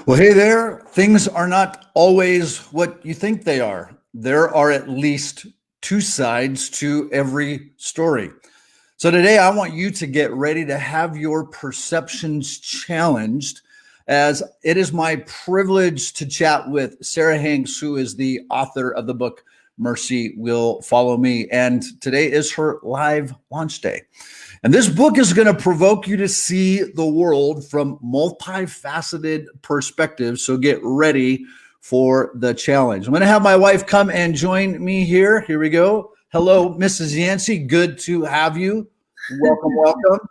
Well, hey there. Things are not always what you think they are. There are at least two sides to every story. So today I want you to get ready to have your perceptions challenged, as it is my privilege to chat with Sarah Hanks, who is the author of the book Mercy Will Follow Me. And today is her live launch day. And this book is going to provoke you to see the world from multifaceted perspectives. So get ready for the challenge. I'm going to have my wife come and join me here. Here we go. Hello, Mrs. Yancey. Good to have you. Welcome, welcome.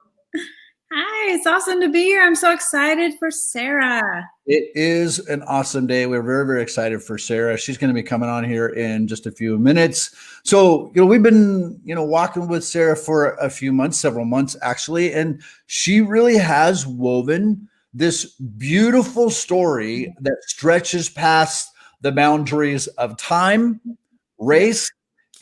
Hi, it's awesome to be here. I'm so excited for Sarah. It is an awesome day. We're very, very excited for Sarah. She's going to be coming on here in just a few minutes. So, we've been, walking with Sarah for a few months, several months actually, and she really has woven this beautiful story that stretches past the boundaries of time, race,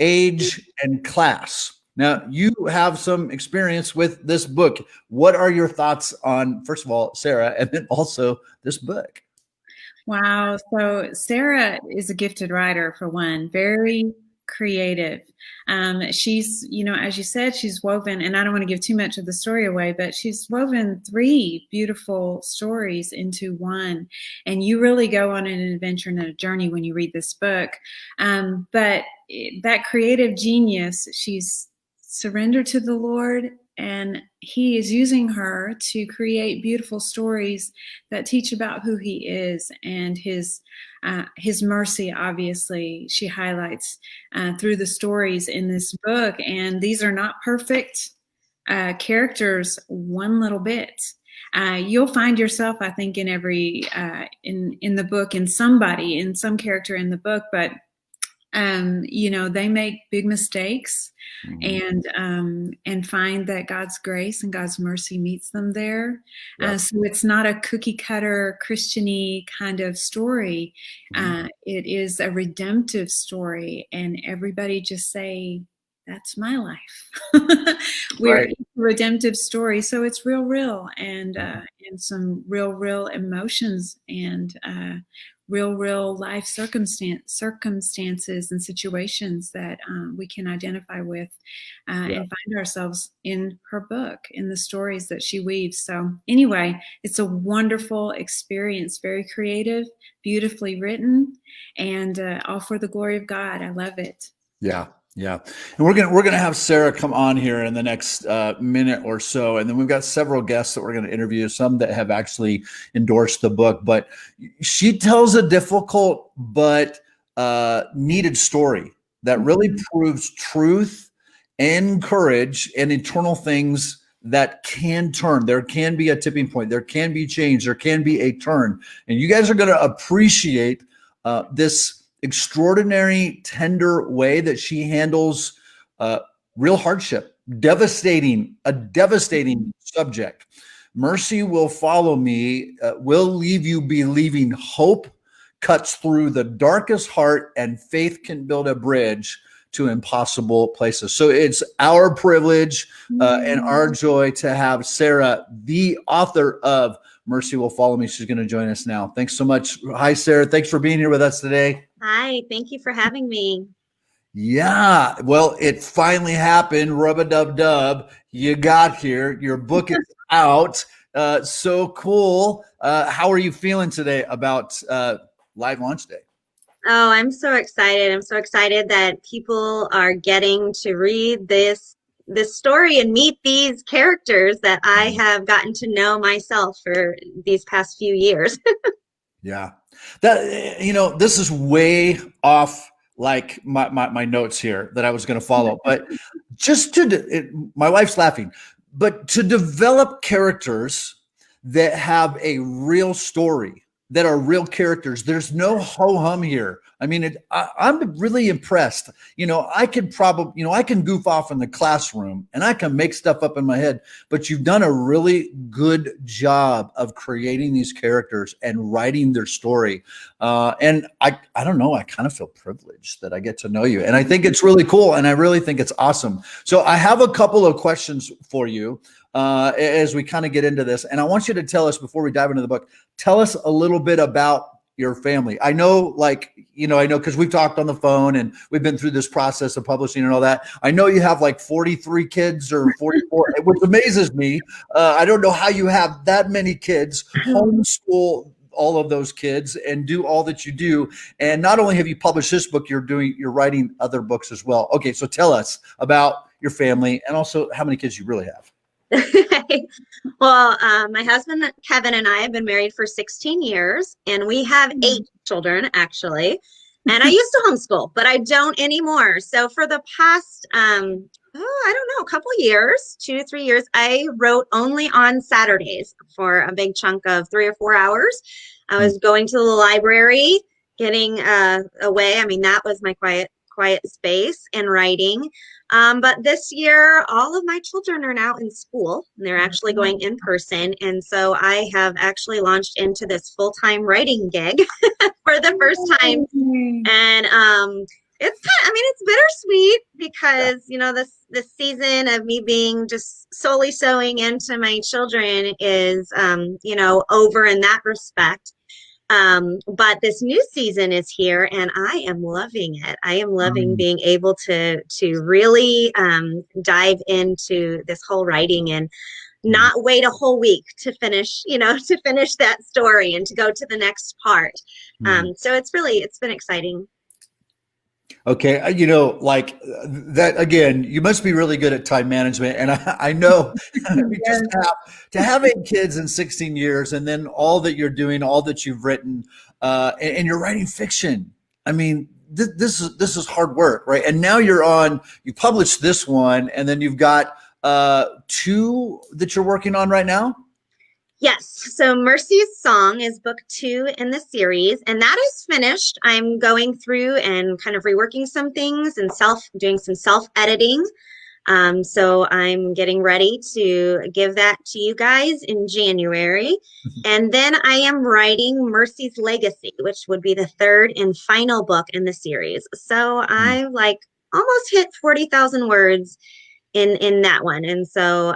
age, and class. Now, you have some experience with this book. What are your thoughts on, first of all, Sarah, and then also this book? Wow. So Sarah is a gifted writer, for one, very creative. She's, as you said, she's woven, and I don't want to give too much of the story away, but she's woven three beautiful stories into one. And you really go on an adventure and a journey when you read this book. But that creative genius, she's surrendered to the Lord, and he is using her to create beautiful stories that teach about who he is and his mercy. Obviously, she highlights through the stories in this book, and these are not perfect characters one little bit. You'll find yourself, I think, in every in the book, in somebody, in some character in the book, but they make big mistakes, and find that God's grace and God's mercy meets them there. Yep. So it's not a cookie cutter Christian-y kind of story. It is a redemptive story, and everybody just say, that's my life. We're right. A redemptive story. So it's real, and some real emotions, and real life circumstances and situations that we can identify with and find ourselves in her book, in the stories that she weaves. So anyway, it's a wonderful experience, very creative, beautifully written, and all for the glory of God. I love it. Yeah. Yeah. And we're going to have Sarah come on here in the next minute or so. And then we've got several guests that we're going to interview, some that have actually endorsed the book. But she tells a difficult but needed story that really proves truth and courage and eternal things that can turn. There can be a tipping point. There can be change. There can be a turn. And you guys are going to appreciate this extraordinary, tender way that she handles real hardship, a devastating subject. Mercy Will Follow Me will leave you believing hope cuts through the darkest heart, and faith can build a bridge to impossible places. So it's our privilege and our joy to have Sarah, the author of Mercy Will Follow Me. She's going to join us now. Thanks so much. Hi, Sarah. Thanks for being here with us today. Hi, thank you for having me. Yeah, well, it finally happened. Rub-a-dub-dub. You got here. Your book is out. So cool. How are you feeling today about live launch day? Oh, I'm so excited. I'm so excited that people are getting to read this story and meet these characters that I have gotten to know myself for these past few years. Yeah. That, this is way off like my notes here that I was going to follow, but just my wife's laughing, but to develop characters that have a real story, that are real characters. There's no ho-hum here. I mean, I'm really impressed. I could probably, I can goof off in the classroom and I can make stuff up in my head, but you've done a really good job of creating these characters and writing their story. And I don't know, I kind of feel privileged that I get to know you. And I think it's really cool. And I really think it's awesome. So I have a couple of questions for you as we kind of get into this. And I want you to tell us, before we dive into the book, tell us a little bit about your family. I know, because we've talked on the phone and we've been through this process of publishing and all that. I know you have like 43 kids or 44, which amazes me. I don't know how you have that many kids, homeschool all of those kids and do all that you do. And not only have you published this book, you're writing other books as well. Okay. So tell us about your family and also how many kids you really have. Well, my husband, Kevin, and I have been married for 16 years, and we have 8 children, actually. And I used to homeschool, but I don't anymore. So for the past, I don't know, a couple years, 2 to 3 years, I wrote only on Saturdays for a big chunk of 3 or 4 hours. I was going to the library, getting away. I mean, that was my quiet space and writing. But this year, all of my children are now in school, and they're actually going in person. And so I have actually launched into this full-time writing gig for the first time. And it's bittersweet because, this season of me being just solely sewing into my children is, over in that respect. But this new season is here and I am loving it. I am loving being able to really dive into this whole writing and not wait a whole week to finish that story and to go to the next part. So it's been exciting. Okay. Like that, again, you must be really good at time management. And I know just to have 8 kids in 16 years and then all that you're doing, all that you've written, and you're writing fiction. I mean, this is hard work, right? And now you published this one and then you've got 2 that you're working on right now. Yes. So Mercy's Song is book 2 in the series, and that is finished. I'm going through and kind of reworking some things and doing some self-editing. So I'm getting ready to give that to you guys in January. And then I am writing Mercy's Legacy, which would be the 3rd and final book in the series. So I almost hit 40,000 words in that one. And so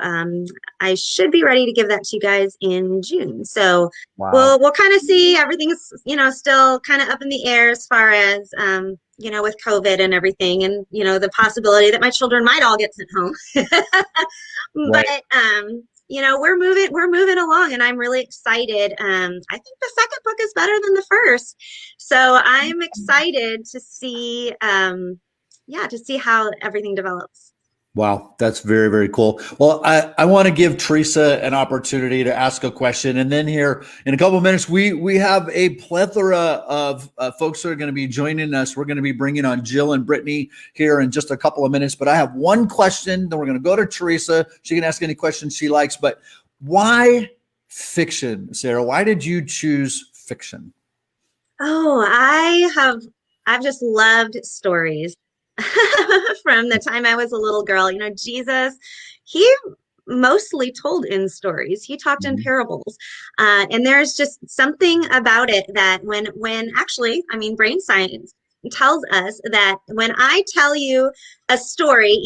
I should be ready to give that to you guys in June. So we'll kind of see. Everything's, still kind of up in the air as far as, with COVID and everything and, the possibility that my children might all get sent home. But, we're moving along and I'm really excited. I think the second book is better than the first. So I'm excited to see, to see how everything develops. Wow, that's very, very cool. Well, I want to give Teresa an opportunity to ask a question. And then here in a couple of minutes, we have a plethora of folks that are going to be joining us. We're going to be bringing on Jill and Brittany here in just a couple of minutes. But I have one question. Then we're going to go to Teresa. She can ask any questions she likes. But why fiction, Sarah? Why did you choose fiction? Oh, I've just loved stories. From the time I was a little girl. Jesus, he mostly told in stories. He talked in parables. And there's just something about it that when actually, brain science tells us that when I tell you a story,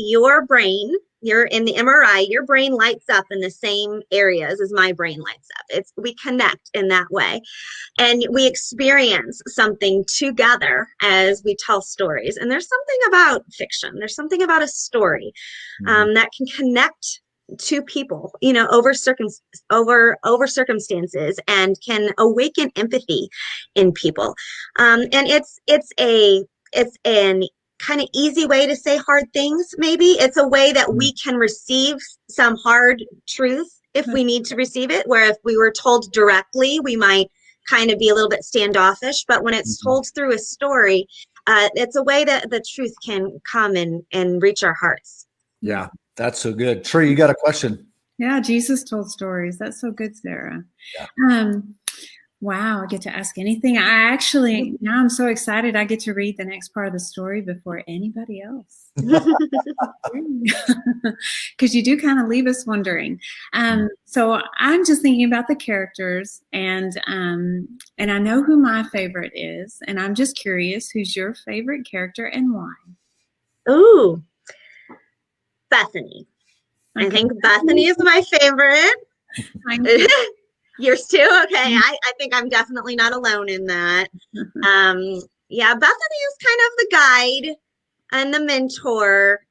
you're in the MRI, your brain lights up in the same areas as my brain lights up. We connect in that way. And we experience something together as we tell stories. And there's something about fiction. There's something about a story that can connect to people, over circumstances and can awaken empathy in people. And it's an kind of easy way to say hard things. Maybe it's a way that we can receive some hard truth if we need to receive it, where if we were told directly, we might kind of be a little bit standoffish. But when it's told through a story, it's a way that the truth can come and reach our hearts. Yeah, that's so good. Tree, you got a question? Yeah, Jesus told stories. That's so good, Sarah. Yeah. Wow, I get to ask anything. I actually, now I'm so excited. I get to read the next part of the story before anybody else. Because you do kind of leave us wondering. So I'm just thinking about the characters, and I know who my favorite is, and I'm just curious, who's your favorite character and why? Ooh, Bethany. Okay. I think Bethany is my favorite. Yours too? Okay. I think I'm definitely not alone in that. Yeah, Bethany is kind of the guide and the mentor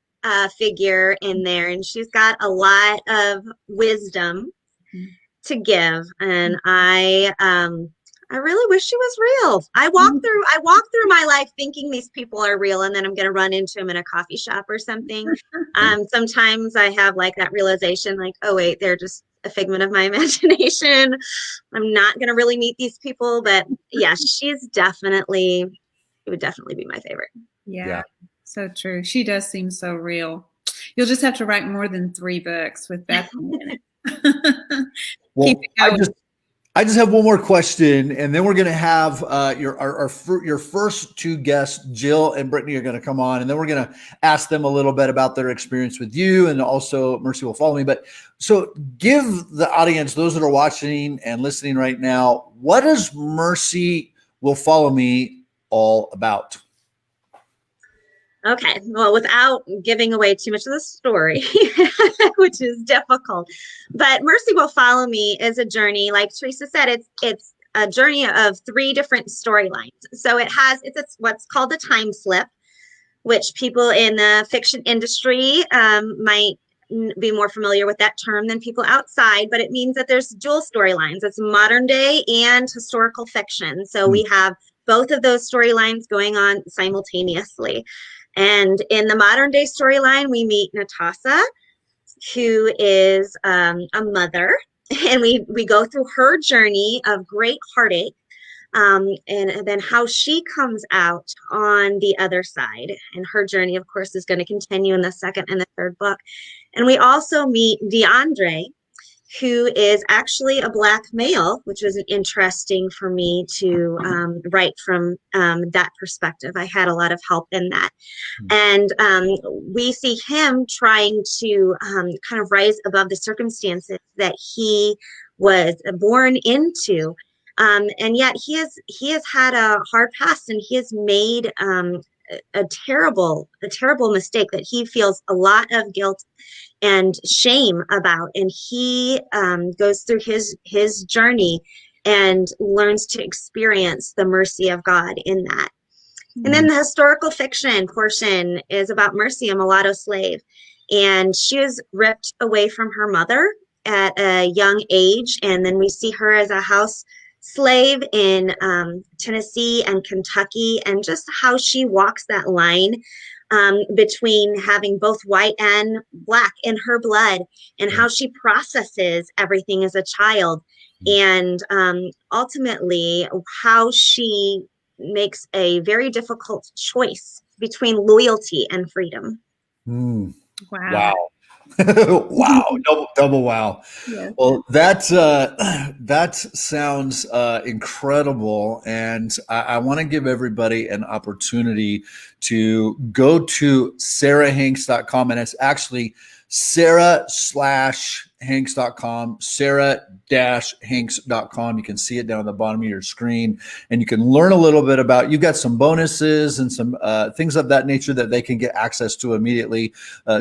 figure in there, and she's got a lot of wisdom to give. And I really wish she was real. I walk through my life thinking these people are real, and then I'm going to run into them in a coffee shop or something. Sometimes I have like that realization, like, oh wait, they're just a figment of my imagination. I'm not going to really meet these people, but yeah, she would definitely be my favorite. Yeah, so true. She does seem so real. You'll just have to write more than 3 books with Bethany in it. Well, I just have one more question, and then we're going to have your first 2 guests, Jill and Brittany, are going to come on, and then we're going to ask them a little bit about their experience with you, and also Mercy Will Follow Me. But so give the audience, those that are watching and listening right now, what is Mercy Will Follow Me all about? Okay, well, without giving away too much of the story, which is difficult, but Mercy Will Follow Me is a journey. Like Teresa said, it's a journey of 3 different storylines. So it's what's called a time slip, which people in the fiction industry might be more familiar with that term than people outside, but it means that there's dual storylines. It's modern day and historical fiction. So we have both of those storylines going on simultaneously. And in the modern day storyline, we meet Natasha, who is a mother, and we go through her journey of great heartache, and then how she comes out on the other side. And her journey, of course, is going to continue in the 2nd and the 3rd book. And we also meet DeAndre, who is actually a Black male, which was interesting for me to write from that perspective. I had a lot of help in that. And we see him trying to kind of rise above the circumstances that he was born into. And yet he has had a hard past, and he has made a terrible mistake that he feels a lot of guilt and shame about. And he goes through his journey and learns to experience the mercy of God in that. And then the historical fiction portion is about Mercy, a mulatto slave. And she was ripped away from her mother at a young age. And then we see her as a house slave in Tennessee and Kentucky, and just how she walks that line between having both white and Black in her blood, and how she processes everything as a child, and ultimately how she makes a very difficult choice between loyalty and freedom. Wow. Wow. Double wow. Yeah. Well, that sounds incredible. And I want to give everybody an opportunity to go to sarahhanks.com. And it's actually Sarah/Hanks.com, Sarah-Hanks.com. You can see it down at the bottom of your screen, and you can learn a little bit about, you've got some bonuses and some things of that nature that they can get access to immediately.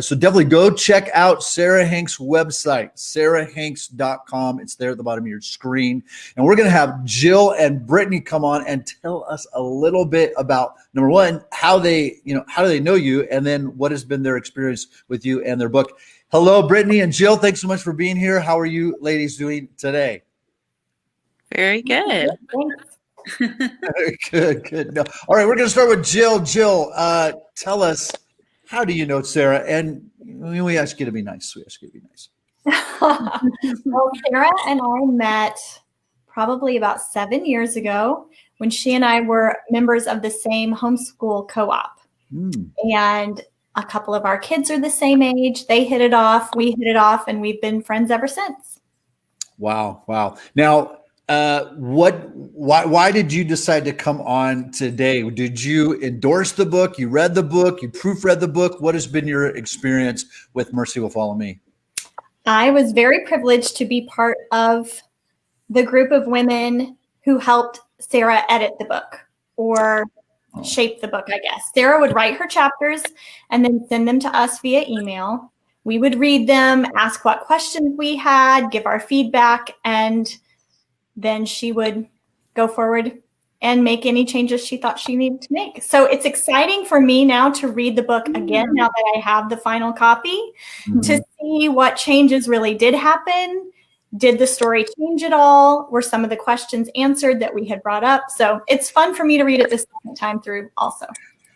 So definitely go check out Sarah Hanks' website, Sarah-Hanks.com. It's there at the bottom of your screen. And we're going to have Jill and Brittany come on and tell us a little bit about, number one, how do they know you, and then what has been their experience with you and their book. Hello, Brittany and Jill. Thanks so much for being here. How are you ladies doing today? Very good. Good. No. All right, we're going to start with Jill. Jill, tell us, how do you know Sarah? And we ask you to be nice. Well, Sarah and I met probably about 7 years ago when she and I were members of the same homeschool co-op. And a couple of our kids are the same age. They hit it off, we hit it off, and we've been friends ever since. Wow. Now, Why did you decide to come on today? Did you endorse the book? You read the book? You proofread the book? What has been your experience with Mercy Will Follow Me? I was very privileged to be part of the group of women who helped Sarah edit the book or shape the book, I guess. Sarah would write her chapters and then send them to us via email. We would read them, ask what questions we had, give our feedback, and then she would go forward and make any changes she thought she needed to make. So it's exciting for me now to read the book again, now that I have the final copy, to see what changes really did happen. Did the story change at all? Were some of the questions answered that we had brought up? So it's fun for me to read it the second time through also.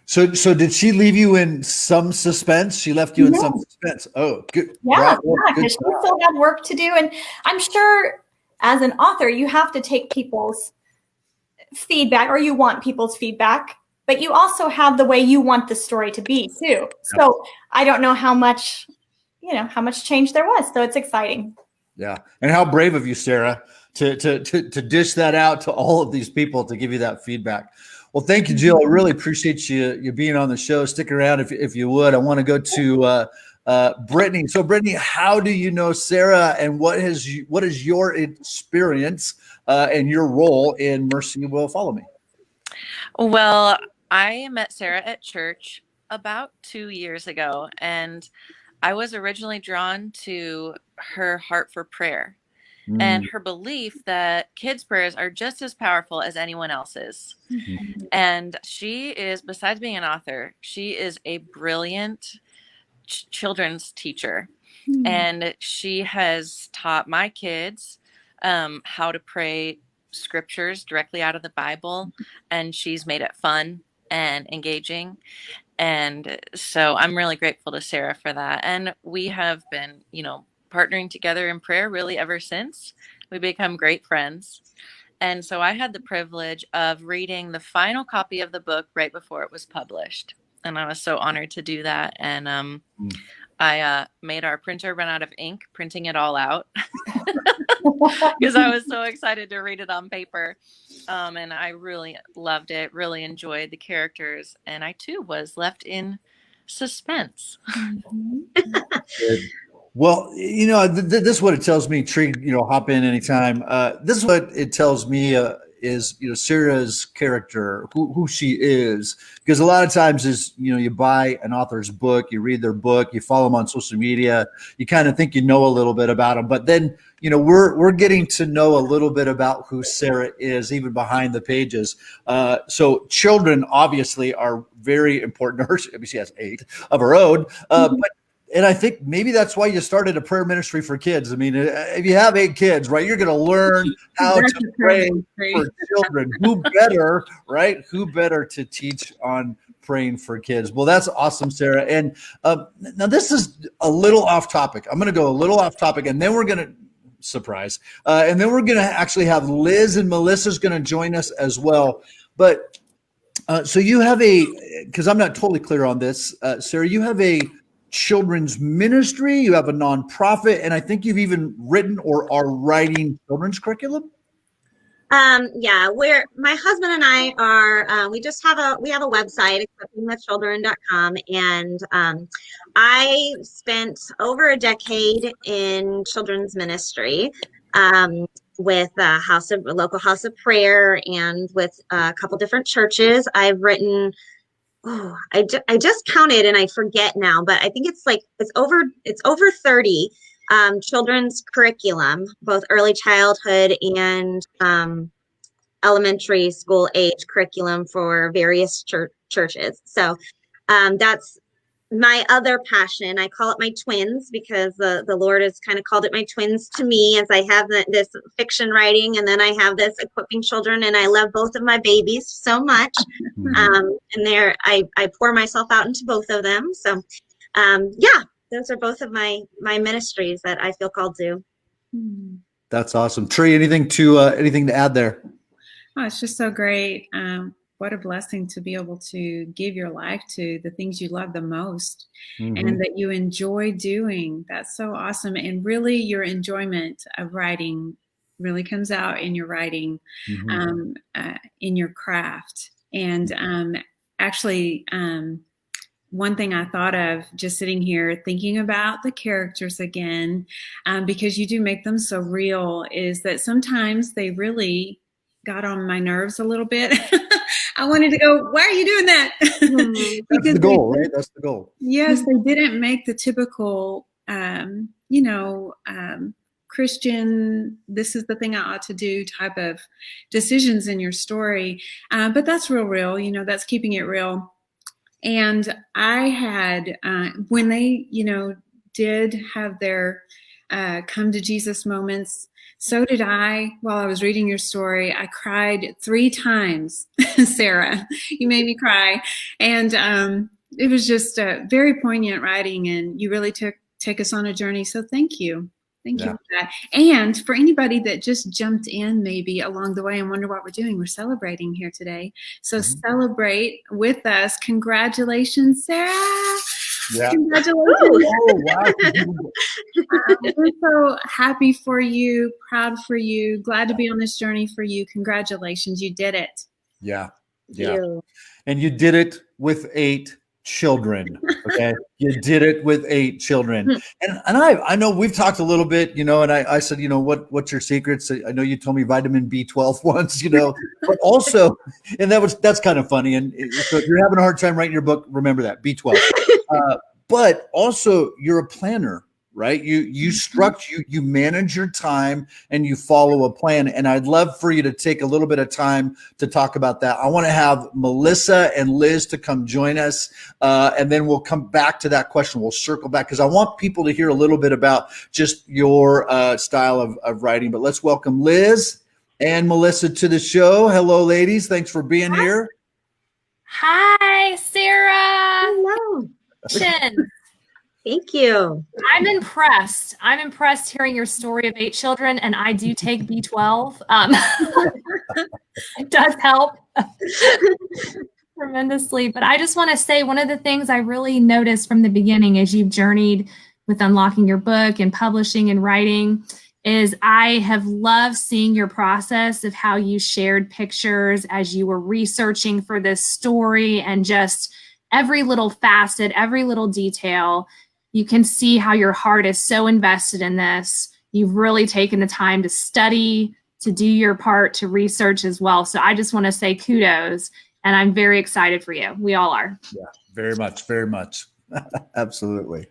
So did she leave you in some suspense? She left you in some suspense. Oh, good. Yeah, because she still had work to do. And I'm sure as an author, you have to take people's feedback, or you want people's feedback, but you also have the way you want the story to be too. So I don't know how much change there was. So it's exciting. Yeah. And how brave of you, Sarah, to dish that out to all of these people to give you that feedback. Well, thank you, Jill. I really appreciate you being on the show. Stick around if you would. I want to go to Brittany. So, Brittany, how do you know Sarah, and what is your experience and your role in Mercy Will Follow Me? Well, I met Sarah at church about 2 years ago, and I was originally drawn to her heart for prayer and her belief that kids' prayers are just as powerful as anyone else's. And she is, besides being an author, she is a brilliant children's teacher. And she has taught my kids how to pray scriptures directly out of the Bible, and she's made it fun and engaging. And so I'm really grateful to Sarah for that. And we have been, partnering together in prayer really ever since. We become great friends. And so I had the privilege of reading the final copy of the book right before it was published. And I was so honored to do that. And I made our printer run out of ink, printing it all out because I was so excited to read it on paper. And I really loved it, really enjoyed the characters. And I, too, was left in suspense. Well, this is what it tells me. Tree, hop in anytime. This is what it tells me is, Sarah's character, who she is. Because a lot of times is, you buy an author's book, you read their book, you follow them on social media, you kind of think you know a little bit about them. But then, we're getting to know a little bit about who Sarah is, even behind the pages. So children obviously are very important to her. I mean, she has 8 of her own, and I think maybe that's why you started a prayer ministry for kids. I mean, if you have 8 kids, right, you're going to learn how to pray for children. Who better, right? Who better to teach on praying for kids? Well, that's awesome, Sarah. And now this is a little off topic. I'm going to go a little off topic, and then we're going to surprise. And then we're going to actually have Liz and Melissa's going to join us as well. But so you have because I'm not totally clear on this, Sarah, you have a children's ministry, you have a nonprofit, and I think you've even written or are writing children's curriculum. Yeah, my husband and I are, we have a website, equippingthechildren.com, and I spent over a decade in children's ministry with a local house of prayer, and with a couple different churches. I've written, I just counted and I forget now, but I think it's over 30 children's curriculum, both early childhood and elementary school age curriculum for various churches. So that's my other passion. I call it my twins, because the Lord has kind of called it my twins to me, as I have this fiction writing, and then I have this equipping children, and I love both of my babies so much. And I pour myself out into both of them. So yeah, those are both of my ministries that I feel called to. That's awesome. Tree, anything to add there? Oh, it's just so great. What a blessing to be able to give your life to the things you love the most and that you enjoy doing. That's so awesome. And really your enjoyment of writing really comes out in your writing, in your craft. And actually, one thing I thought of just sitting here thinking about the characters again, because you do make them so real, is that sometimes they really got on my nerves a little bit. I wanted to go, why are you doing that? That's the goal, right? That's the goal. Yes, they didn't make the typical, Christian, this is the thing I ought to do type of decisions in your story. But that's real, that's keeping it real. And I had, when they, did have their come to Jesus moments, so did I. While I was reading your story, I cried 3 times. Sarah, you made me cry. And it was just very poignant writing, and you really take us on a journey. So thank you. Thank you for that. And for anybody that just jumped in maybe along the way and wonder what we're doing, we're celebrating here today. So celebrate with us. Congratulations, Sarah. Yeah. Congratulations. Oh, wow. We're so happy for you, proud for you, glad to be on this journey for you. Congratulations. You did it. Yeah. And you did it with 8 children. Okay. You did it with 8 children. And I know we've talked a little bit, and I said, what's your secrets? I know you told me vitamin B12 once, but also, and that's kind of funny. And so if you're having a hard time writing your book, remember that B12, but also you're a planner, right? You manage your time and you follow a plan. And I'd love for you to take a little bit of time to talk about that. I want to have Melissa and Liz to come join us. And then we'll come back to that question. We'll circle back because I want people to hear a little bit about just your style of writing. But let's welcome Liz and Melissa to the show. Hello, ladies. Thanks for being here. Hi, Sarah. Hello. Shin. Thank you. I'm impressed. I'm impressed hearing your story of 8 children, and I do take B12. It does help tremendously. But I just want to say one of the things I really noticed from the beginning as you've journeyed with unlocking your book and publishing and writing is I have loved seeing your process of how you shared pictures as you were researching for this story, and just every little facet, every little detail. You can see how your heart is so invested in this. You've really taken the time to study, to do your part, to research as well. So I just want to say kudos, and I'm very excited for you. We all are. Yeah, very much, very much. Absolutely.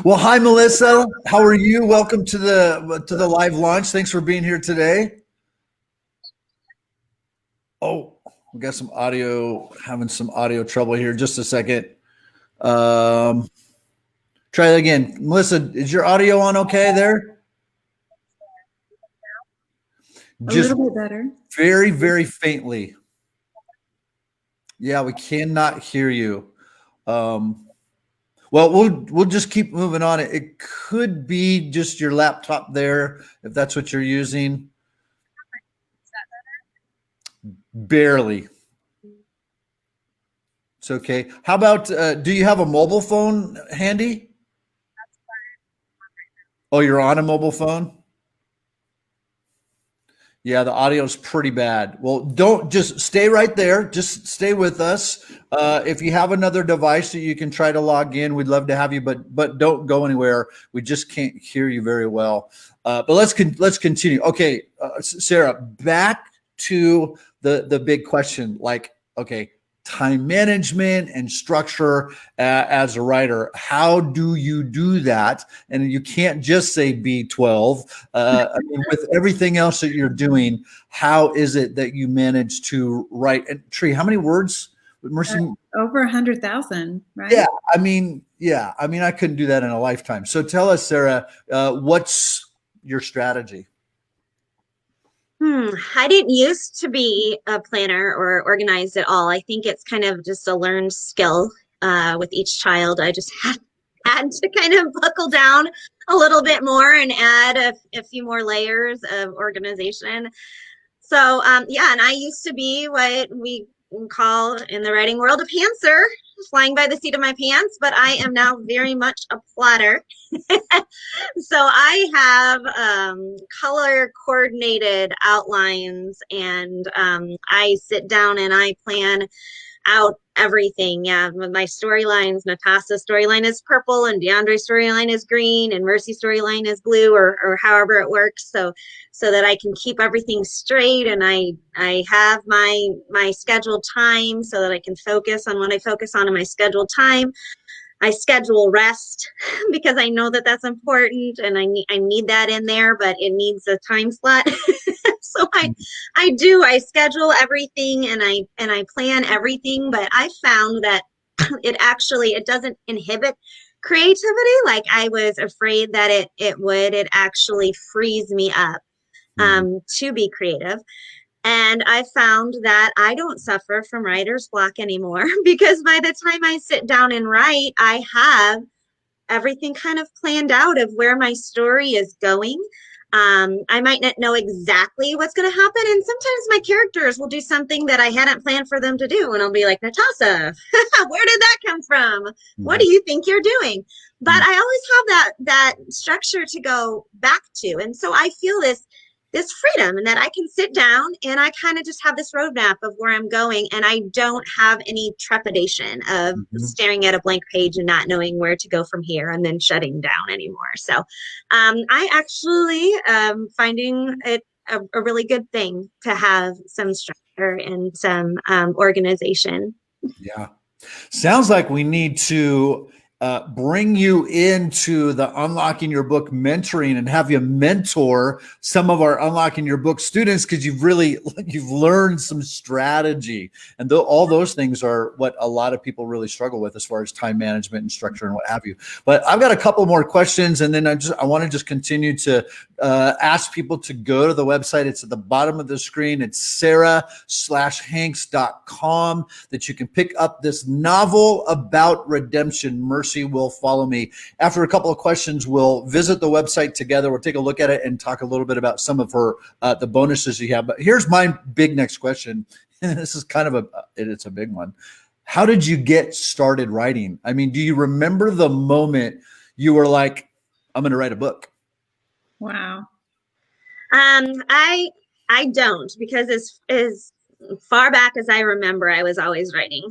Well, hi, Melissa. How are you? Welcome to the live launch. Thanks for being here today. Oh, we got having some audio trouble here. Just a second. Try that again. Melissa, is your audio on okay there? Just a little bit better. Very, very faintly. Yeah, we cannot hear you. Well, we'll just keep moving on. It could be just your laptop there, if that's what you're using. Is that better? Barely. It's okay. How about, do you have a mobile phone handy? Oh, you're on a mobile phone? Yeah, the audio is pretty bad. Well, don't just stay right there. Just stay with us. If you have another device that you can try to log in, we'd love to have you, but don't go anywhere. We just can't hear you very well. But let's continue. Okay, Sarah, back to the big question. Like, okay, time management and structure as a writer. How do you do that? And you can't just say B12. I mean, with everything else that you're doing, how is it that you manage to write? And Tree, how many words? Over 100,000, right? Yeah, I mean, I couldn't do that in a lifetime. So tell us, Sarah, what's your strategy? I didn't used to be a planner or organized at all. I think it's kind of just a learned skill with each child. I just had to kind of buckle down a little bit more and add a few more layers of organization. So, and I used to be what we call in the writing world a pantser. flying by the seat of my pants, but I am now very much a plotter. So I have color coordinated outlines, and I sit down and I plan out everything. Yeah, my storylines, Natasha's storyline is purple, and DeAndre's storyline is green, and Mercy's storyline is blue, or however it works. So that I can keep everything straight, and I have my scheduled time so that I can focus on what I focus on in my scheduled time. I schedule rest because I know that that's important, and I need that in there, but it needs a time slot. So I schedule everything, and I plan everything, but I found that it doesn't inhibit creativity like I was afraid that it would. It actually frees me up to be creative. And I found that I don't suffer from writer's block anymore, because by the time I sit down and write, I have everything kind of planned out of where my story is going. I might not know exactly what's going to happen. And sometimes my characters will do something that I hadn't planned for them to do. And I'll be like, Natasha, where did that come from? What do you think you're doing? But I always have that structure to go back to. And so I feel this freedom, and that I can sit down and I kind of just have this roadmap of where I'm going, and I don't have any trepidation of staring at a blank page and not knowing where to go from here and then shutting down anymore. So I actually finding it a really good thing to have some structure and some organization. Yeah. Sounds like we need to bring you into the Unlocking Your Book mentoring and have you mentor some of our Unlocking Your Book students, because you've learned some strategy, and all those things are what a lot of people really struggle with as far as time management and structure and what have you. But I've got a couple more questions, and then I want to just continue to ask people to go to the website. It's at the bottom of the screen. It's sarah-hanks.com, that you can pick up this novel about redemption, Mercy Will Follow Me. After a couple of questions, we'll visit the website together. We'll take a look at it and talk a little bit about some of her the bonuses you have. But here's my big next question. This is kind of it's a big one. How did you get started writing? I mean, do you remember the moment you were like, I'm going to write a book? Wow. I don't, because as far back as I remember, I was always writing.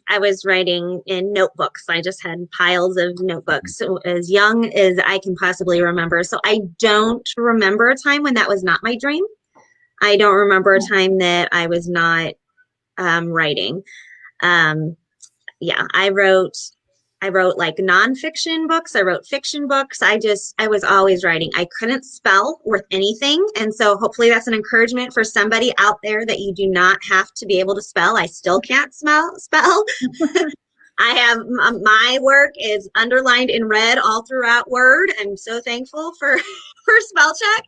I was writing in notebooks. I just had piles of notebooks as young as I can possibly remember. So I don't remember a time when that was not my dream. I don't remember a time that I was not writing. I wrote like nonfiction books. I wrote fiction books. I was always writing. I couldn't spell worth anything. And so hopefully that's an encouragement for somebody out there, that you do not have to be able to spell. I still can't spell. I have my work is underlined in red all throughout Word. I'm so thankful for spell check.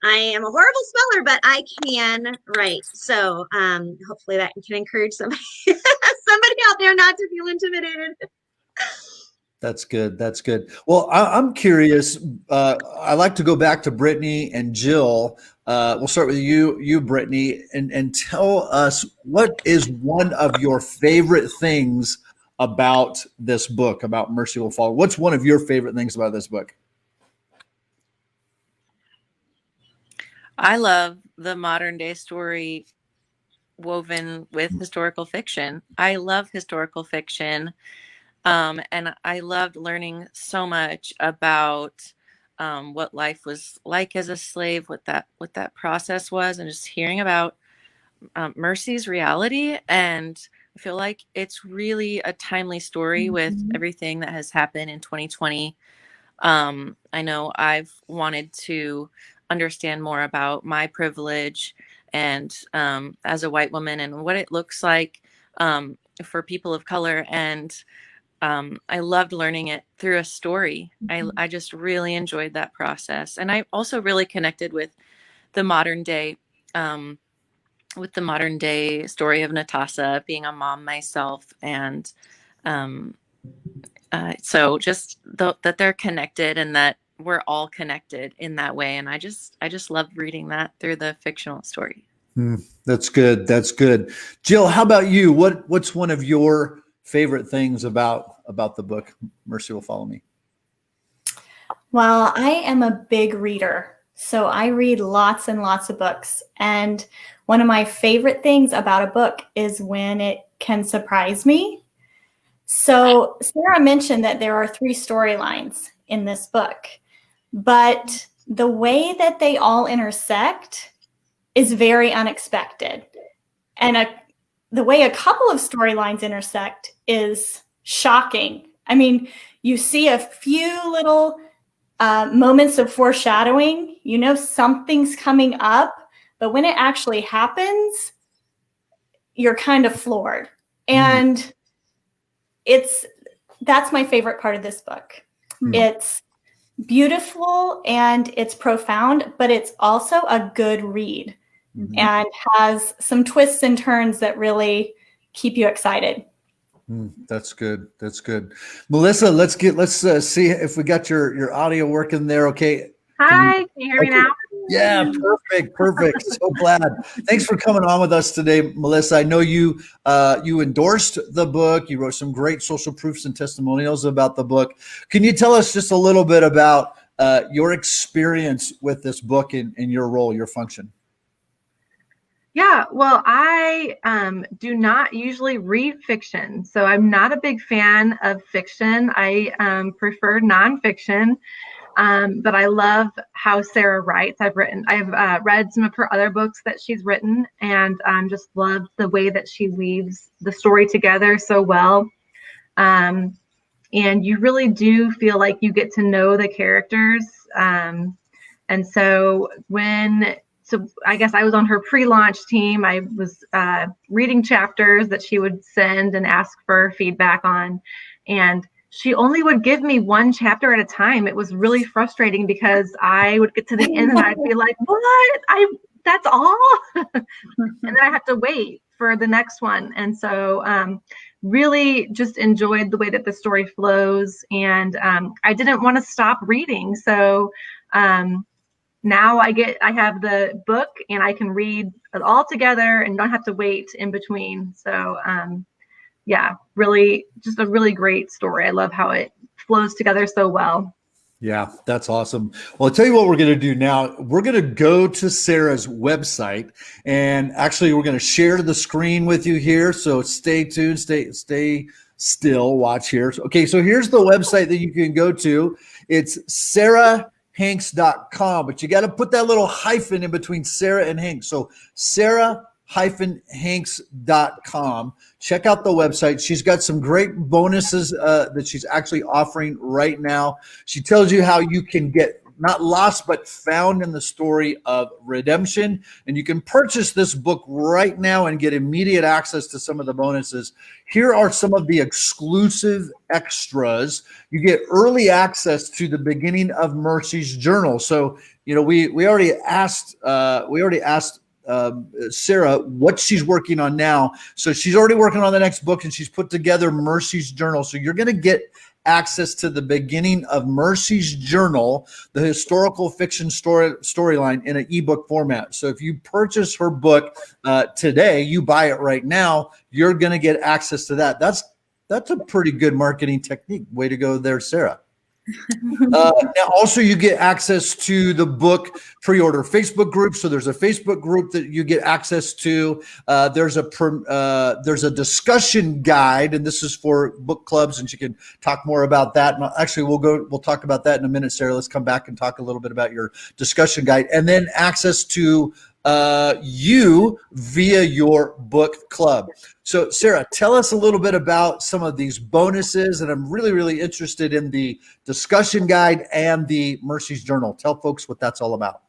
I am a horrible speller, but I can write. So hopefully that can encourage somebody out there not to feel intimidated. That's good. That's good. Well, I'm curious. I like to go back to Brittany and Jill. We'll start with you, Brittany, and tell us, what is one of your favorite things about this book, about Mercy Will Follow? What's one of your favorite things about this book? I love the modern day story woven with historical fiction. I love historical fiction. And I loved learning so much about what life was like as a slave, what that process was, and just hearing about Mercy's reality. And I feel like it's really a timely story with everything that has happened in 2020. I know I've wanted to understand more about my privilege and as a white woman, and what it looks like for people of color. And I loved learning it through a story. I just really enjoyed that process. And I also really connected with the modern day story of Natasha, being a mom myself. And so just that they're connected, and that we're all connected in that way. And I just love reading that through the fictional story. That's good. That's good. Jill, how about you? What's one of your favorite things about the book, Mercy Will Follow Me? Well, I am a big reader, so I read lots and lots of books. And one of my favorite things about a book is when it can surprise me. So Sarah mentioned that there are 3 storylines in this book, but the way that they all intersect is very unexpected. And the way a couple of storylines intersect is shocking. I mean, you see a few little moments of foreshadowing, you know something's coming up, but when it actually happens, you're kind of floored. And that's my favorite part of this book. It's beautiful and it's profound, but it's also a good read and has some twists and turns that really keep you excited. That's good. That's good. Melissa, let's see if we got your audio working there. Okay. Hi, can you hear me now? Yeah, perfect. So glad. Thanks for coming on with us today, Melissa. I know you endorsed the book. You wrote some great social proofs and testimonials about the book. Can you tell us just a little bit about your experience with this book and your role, your function? Yeah, well, I do not usually read fiction, so I'm not a big fan of fiction. I prefer nonfiction. But I love how Sarah writes. I've read some of her other books that she's written, and just love the way that she weaves the story together so well. And you really do feel like you get to know the characters. And so I guess I was on her pre-launch team. I was reading chapters that she would send and ask for feedback on, and she only would give me 1 chapter at a time. It was really frustrating because I would get to the end and I'd be like, what? That's all? And then I have to wait for the next one. And so really just enjoyed the way that the story flows. And I didn't want to stop reading. So now I have the book and I can read it all together and don't have to wait in between. So yeah, really, just a really great story. I love how it flows together so well. Yeah, that's awesome. Well, I'll tell you what we're going to do now. We're going to go to Sarah's website, and actually we're going to share the screen with you here. So stay tuned, stay still, watch here. Okay, so here's the website that you can go to. It's sarahhanks.com, but you got to put that little hyphen in between Sarah and Hanks. So sarah-hanks.com. Check out the website. She's got some great bonuses that she's actually offering right now. She tells you how you can get not lost, but found in the story of redemption. And you can purchase this book right now and get immediate access to some of the bonuses. Here are some of the exclusive extras. You get early access to the beginning of Mercy's journal. So, you know, we already asked Sarah what she's working on now. So she's already working on the next book, and she's put together Mercy's journal. So you're going to get access to the beginning of Mercy's journal, the historical fiction storyline in an ebook format. So if you purchase her book today, you buy it right now, you're going to get access to that. That's a pretty good marketing technique. Way to go there, Sarah. Now also you get access to the book pre-order Facebook group. So there's a Facebook group that you get access to. There's a discussion guide, and this is for book clubs, and you can talk more about that. And actually, we'll talk about that in a minute, Sarah. Let's come back and talk a little bit about your discussion guide, and then access to you via your book club. So Sarah, tell us a little bit about some of these bonuses, and I'm really, really interested in the discussion guide and the Mercy's journal. Tell folks what that's all about.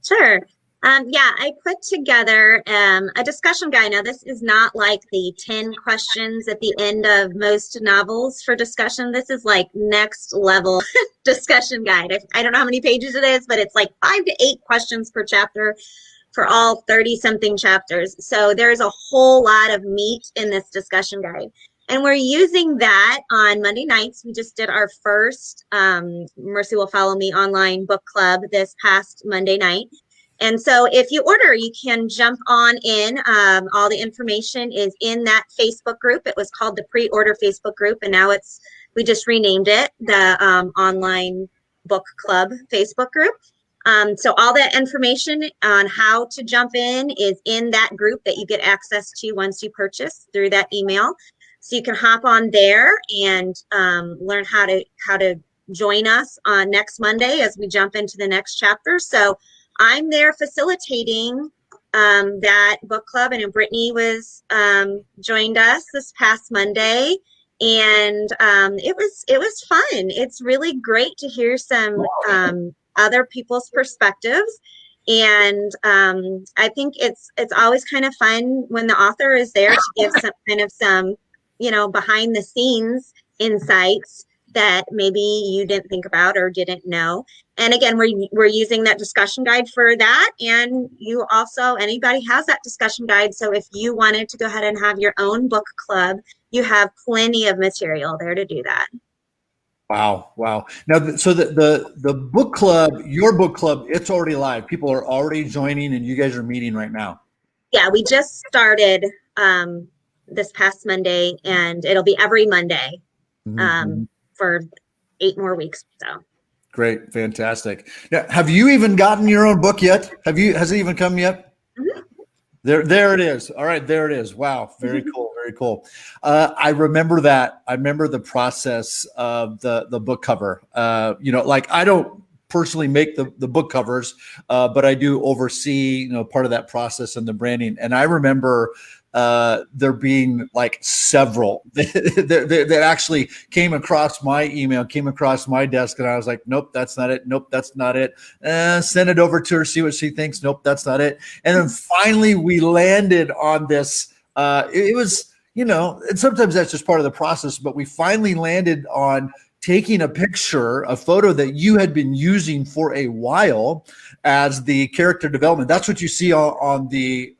Sure. Yeah, I put together a discussion guide. Now, this is not like the 10 questions at the end of most novels for discussion. This is like next level discussion guide. I don't know how many pages it is, but it's like 5 to 8 questions per chapter for all 30-something chapters. So there's a whole lot of meat in this discussion guide. And we're using that on Monday nights. We just did our first Mercy Will Follow Me online book club this past Monday night. And so if you order, you can jump on in. All the information is in that Facebook group. It was called the Pre-Order Facebook group, and now we just renamed it the Online Book Club Facebook group. So all that information on how to jump in is in that group that you get access to once you purchase through that email. So you can hop on there and learn how to join us on next Monday as we jump into the next chapter. So I'm there facilitating that book club, and Brittany was joined us this past Monday, and it was fun. It's really great to hear some other people's perspectives, and I think it's always kind of fun when the author is there to give some behind the scenes insights that maybe you didn't think about or didn't know. And again, we're using that discussion guide for that. And you also, anybody has that discussion guide. So if you wanted to go ahead and have your own book club, you have plenty of material there to do that. Wow. Now, so the book club, your book club, it's already live. People are already joining, and you guys are meeting right now. Yeah, we just started this past Monday, and it'll be every Monday. For 8 more weeks. So great. Fantastic. Now, have you even gotten your own book yet? Has it even come yet? Mm-hmm. There it is. All right. There it is. Wow. Very cool. Very cool. I remember that. I remember the process of the book cover. Like I don't personally make the book covers, but I do oversee, part of that process and the branding. And I remember there being like several that actually came across my email, came across my desk, and I was like, nope, that's not it. Nope, that's not it. Send it over to her, see what she thinks. Nope, that's not it. And then finally we landed on this. It was, and sometimes that's just part of the process, but we finally landed on taking a picture, a photo that you had been using for a while as the character development. That's what you see on the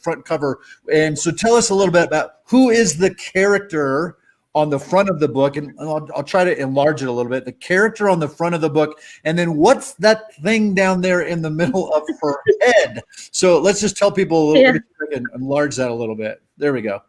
front cover. And so tell us a little bit about who is the character on the front of the book. And I'll try to enlarge it a little bit. The character on the front of the book. And then what's that thing down there in the middle of her head? So let's just tell people a little bit and enlarge that a little bit. There we go.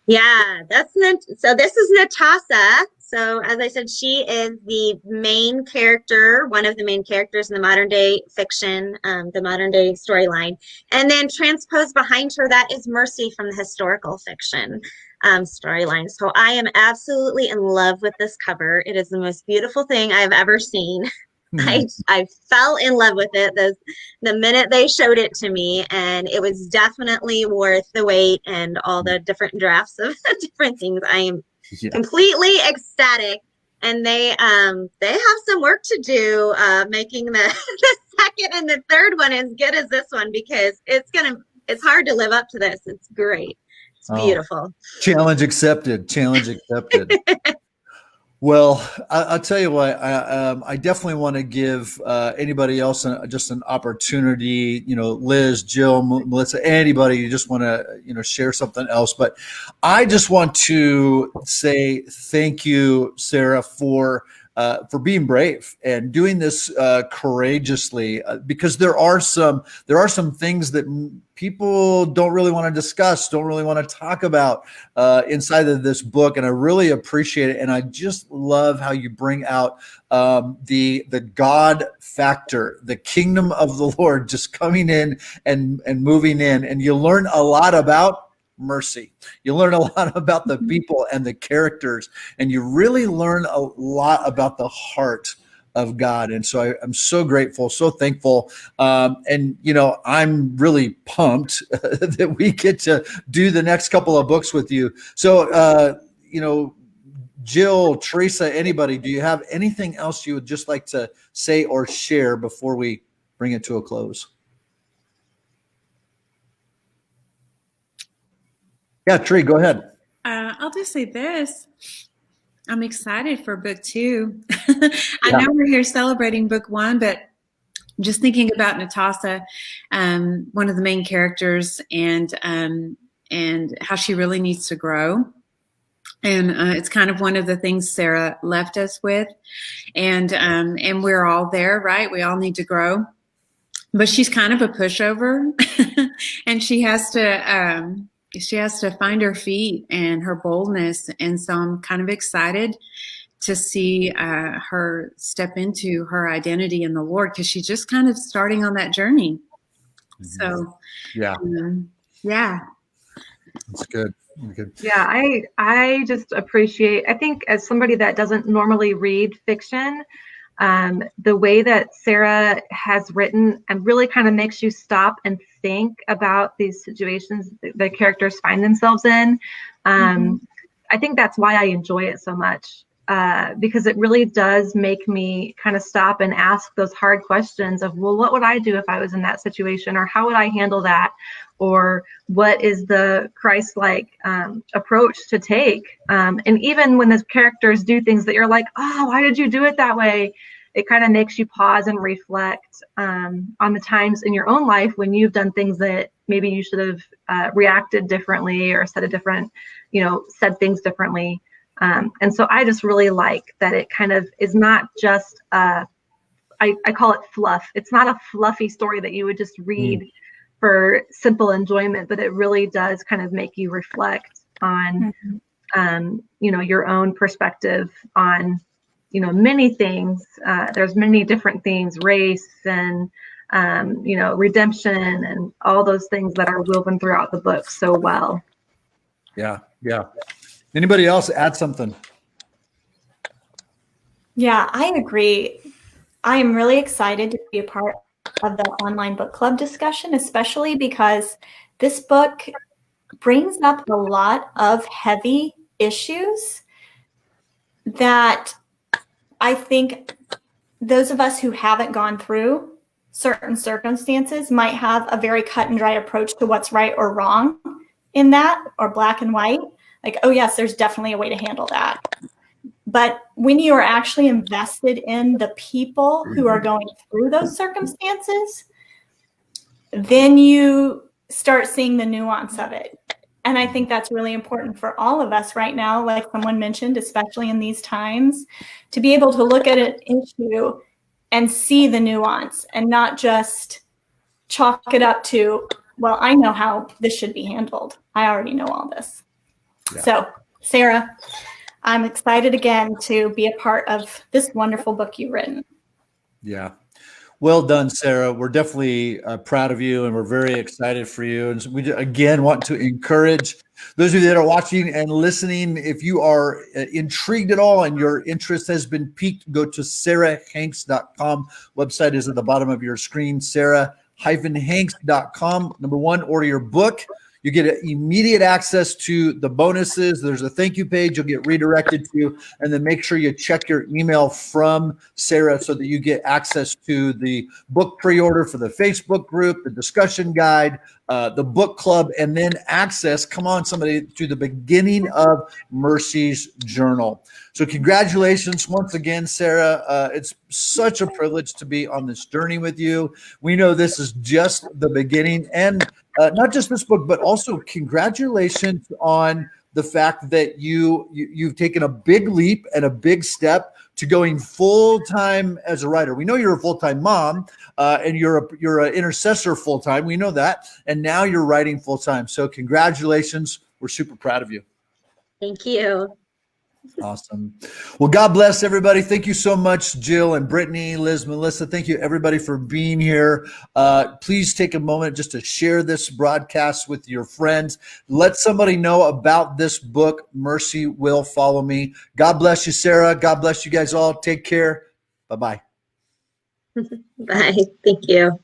Yeah, so this is Natasha. So as I said, she is the main character, one of the main characters in the modern day fiction, the modern day storyline. And then transposed behind her, that is Mercy from the historical fiction storyline. So I am absolutely in love with this cover. It is the most beautiful thing I've ever seen. I fell in love with it the minute they showed it to me, and it was definitely worth the wait and all the different drafts of different things. I am completely ecstatic, and they have some work to do making the second and the third one as good as this one, because it's hard to live up to this. It's great. It's beautiful. Challenge accepted. Well, I'll tell you what, I definitely want to give anybody else just an opportunity, Liz, Jill, Melissa, anybody, you just want to, share something else. But I just want to say thank you, Sarah, for being brave and doing this courageously, because there are some things that people don't really want to discuss, don't really want to talk about inside of this book, and I really appreciate it. And I just love how you bring out the God factor, the kingdom of the Lord just coming in and moving in, and you learn a lot about mercy. You learn a lot about the people and the characters, and you really learn a lot about the heart of God. And so I'm so grateful, so thankful. And, I'm really pumped that we get to do the next couple of books with you. So, Jill, Teresa, anybody, do you have anything else you would just like to say or share before we bring it to a close? Yeah, Tree, go ahead. I'll just say this. I'm excited for book 2. I know we're here celebrating book 1, but just thinking about Natasha, one of the main characters, and how she really needs to grow. And it's kind of one of the things Sarah left us with. And we're all there, right? We all need to grow. but she's kind of a pushover, and she has to find her feet and her boldness. And so I'm kind of excited to see her step into her identity in the Lord, because she's just kind of starting on that journey. So, yeah, yeah, that's good. Good. Yeah, I just appreciate, I think as somebody that doesn't normally read fiction, the way that Sarah has written and really kind of makes you stop and think about these situations the characters find themselves in. I think that's why I enjoy it so much, because it really does make me kind of stop and ask those hard questions of, well, what would I do if I was in that situation? Or how would I handle that? Or what is the Christ-like approach to take? And even when the characters do things that you're like, oh, why did you do it that way? It kind of makes you pause and reflect on the times in your own life when you've done things that maybe you should have reacted differently or said things differently. And so I just really like that it kind of is not just, I call it fluff. It's not a fluffy story that you would just read for simple enjoyment, but it really does kind of make you reflect on, your own perspective on, many things. There's many different themes, race and, redemption and all those things that are woven throughout the book so well. Yeah. Yeah. Anybody else add something? Yeah, I agree. I am really excited to be a part of the online book club discussion, especially because this book brings up a lot of heavy issues that I think those of us who haven't gone through certain circumstances might have a very cut and dry approach to what's right or wrong in that, or black and white. Like, oh yes, there's definitely a way to handle that. But when you are actually invested in the people who are going through those circumstances, then you start seeing the nuance of it. And I think that's really important for all of us right now, like someone mentioned, especially in these times, to be able to look at an issue and see the nuance and not just chalk it up to, well, I know how this should be handled. I already know all this. Yeah. So, Sarah, I'm excited again to be a part of this wonderful book you've written. Yeah. Well done, Sarah. We're definitely proud of you, and we're very excited for you. And so we again want to encourage those of you that are watching and listening. If you are intrigued at all and your interest has been piqued, go to sarahhanks.com. Website is at the bottom of your screen, sarah-hanks.com. Number one, order your book. You get immediate access to the bonuses. There's a thank you page you'll get redirected to, and then make sure you check your email from Sarah so that you get access to the book pre-order for the Facebook group, the discussion guide, the book club, and then access, come on somebody, to the beginning of Mercy's journal. So congratulations once again, Sarah. It's such a privilege to be on this journey with you. We know this is just the beginning, and not just this book, but also congratulations on the fact that you've taken a big leap and a big step to going full-time as a writer. We know you're a full-time mom, and you're an intercessor full-time. We know that. And now you're writing full-time. So congratulations. We're super proud of you. Thank you. Awesome. Well, God bless everybody. Thank you so much, Jill and Brittany, Liz, Melissa. Thank you, everybody, for being here. Please take a moment just to share this broadcast with your friends. Let somebody know about this book, Mercy Will Follow Me. God bless you, Sarah. God bless you guys all. Take care. Bye-bye. Bye. Thank you.